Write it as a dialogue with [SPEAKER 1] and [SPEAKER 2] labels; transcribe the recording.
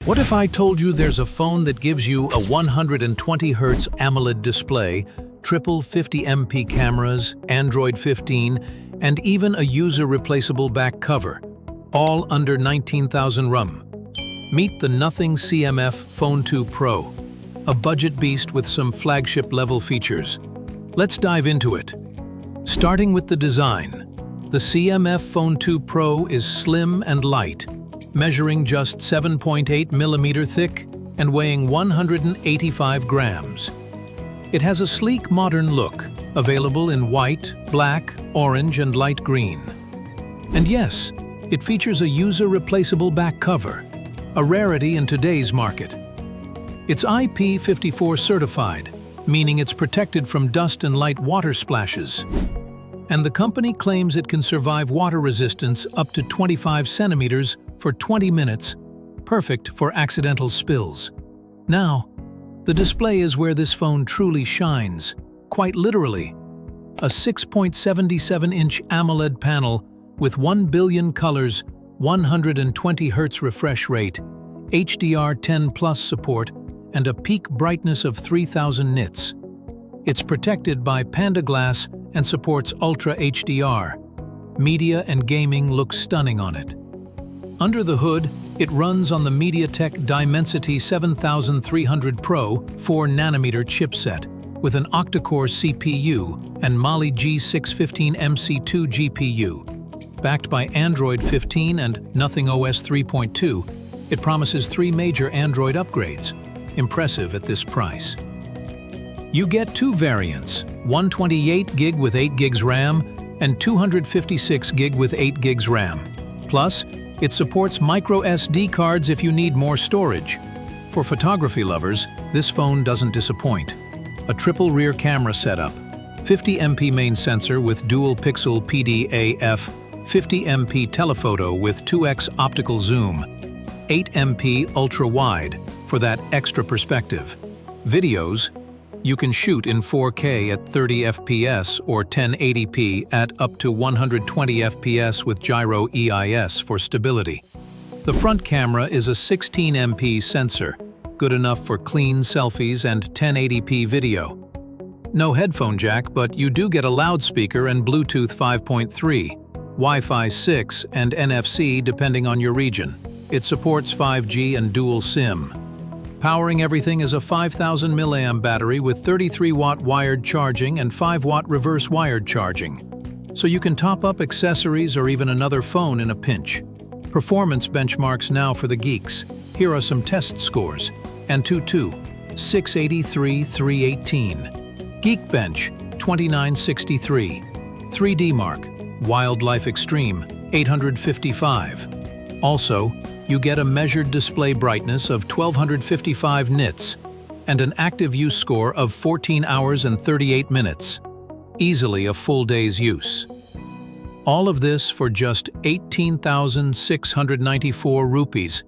[SPEAKER 1] What if I told you there's a phone that gives you a 120Hz AMOLED display, triple 50MP cameras, Android 15, and even a user-replaceable back cover, all under 19,000 Rs? Meet the Nothing CMF Phone 2 Pro, a budget beast with some flagship-level features. Let's dive into it. Starting with the design, the CMF Phone 2 Pro is slim and light, measuring just 7.8mm thick and weighing 185 grams. It has a sleek, modern look, available in white, black, orange, and light green. And yes, it features a user-replaceable back cover, a rarity in today's market. It's IP54 certified, meaning it's protected from dust and light water splashes. And the company claims it can survive water resistance up to 25 centimeters for 20 minutes, perfect for accidental spills. Now, the display is where this phone truly shines, quite literally. A 6.77-inch AMOLED panel with 1 billion colors, 120 Hz refresh rate, HDR10+ support, and a peak brightness of 3000 nits. It's protected by Panda Glass and supports Ultra HDR. Media and gaming look stunning on it. Under the hood, it runs on the MediaTek Dimensity 7300 Pro 4nm chipset with an octa-core CPU and Mali G615MC2 GPU. Backed by Android 15 and Nothing OS 3.2, it promises 3 major Android upgrades. Impressive at this price. You get 2 variants, 128GB with 8GB RAM and 256GB with 8GB RAM. Plus, it supports micro SD cards if you need more storage. For photography lovers, this phone doesn't disappoint. A triple rear camera setup, 50MP main sensor with dual pixel PDAF, 50MP telephoto with 2x optical zoom, 8MP ultra wide for that extra perspective. Videos, you can shoot in 4K at 30 FPS or 1080p at up to 120 FPS with gyro EIS for stability. The front camera is a 16MP sensor, good enough for clean selfies and 1080p video. No headphone jack, but you do get a loudspeaker and Bluetooth 5.3, Wi-Fi 6, and NFC depending on your region. It supports 5G and dual SIM. Powering everything is a 5000 mAh battery with 33-watt wired charging and 5-watt reverse wired charging. So you can top up accessories or even another phone in a pinch. Performance benchmarks now for the geeks. Here are some test scores. Antutu, 683, 318. Geekbench, 2963. 3D Mark, Wildlife Extreme, 855. Also, you get a measured display brightness of 1255 nits and an active use score of 14 hours and 38 minutes. Easily a full day's use. All of this for just 18,694 rupees.